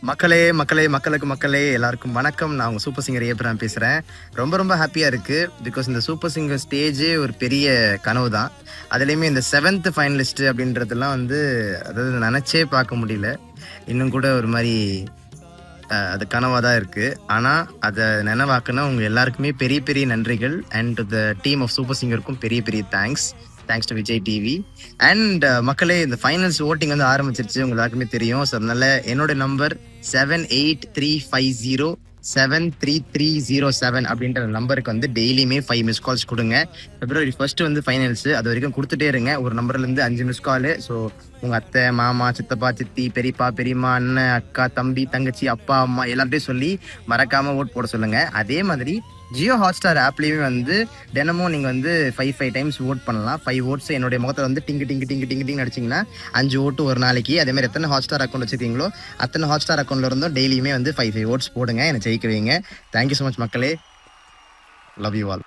மக்களே எல்லாருக்கும் வணக்கம். நான் உங்க சூப்பர் சிங்கர் ஏப்ராம் பேசுறேன். ரொம்ப ஹாப்பியா இருக்கு. பிகாஸ் இந்த சூப்பர் சிங்கர் ஸ்டேஜே ஒரு பெரிய கனவு தான். அதுலயுமே இந்த 7th ஃபைனலிஸ்ட் அப்படின்றதெல்லாம் அதாவது நினைச்சே பார்க்க முடியல. இன்னும் கூட ஒரு மாதிரி அது கனவா தான் இருக்கு. ஆனா அதை நினைவாக்குனா உங்க எல்லாருக்குமே பெரிய பெரிய நன்றிகள். And the team of super சிங்கருக்கும் பெரிய thanks to Vijay TV. And மக்களே, இந்த ஃபைனல்ஸ் ஓட்டிங் ஆரம்பிச்சிருச்சு, உங்க எல்லாருக்குமே தெரியும். ஸோ அதனால என்னோட நம்பர் 7835073307 அப்படின்ற நம்பருக்கு டெய்லியுமே 5 மிஸ் கால்ஸ் கொடுங்க. February 1 ஃபைனல்ஸ், அது வரைக்கும் கொடுத்துட்டே இருங்க. ஒரு நம்பர்லேருந்து 5 மிஸ் கால். ஸோ உங்க அத்தை, மாமா, சித்தப்பா, சித்தி, பெரியப்பா, பெரியம்மா, அண்ணன், அக்கா, தம்பி, தங்கச்சி, அப்பா, அம்மா எல்லார்ட்டையும் சொல்லி மறக்காம ஓட் போட சொல்லுங்க. அதே மாதிரி ஜியோ ஹாட்ஸ்டார் ஆப்லேயுமே தினமும் நீங்க 5 டைம்ஸ் ஓட் பண்ணலாம். 5 ஓட்ஸ் என்னுடைய முகத்தில் டிங்கு அடிச்சிங்கன்னா 5 ஓட்டு ஒரு நாளைக்கு. அதே மாதிரி எத்தனை ஹாட்ஸ்டார் அக்கௌண்ட் வச்சிருக்கீங்களோ அத்தனை ஹாட்ஸ்டார் அக்கௌண்ட்ல இருந்தும் டெய்லியுமே 5 ஓட்ஸ் போடுங்க, என்னை ஜெயிக்க வைங்க. தேங்க்யூ ஸோ மச் மக்களே. Love you all.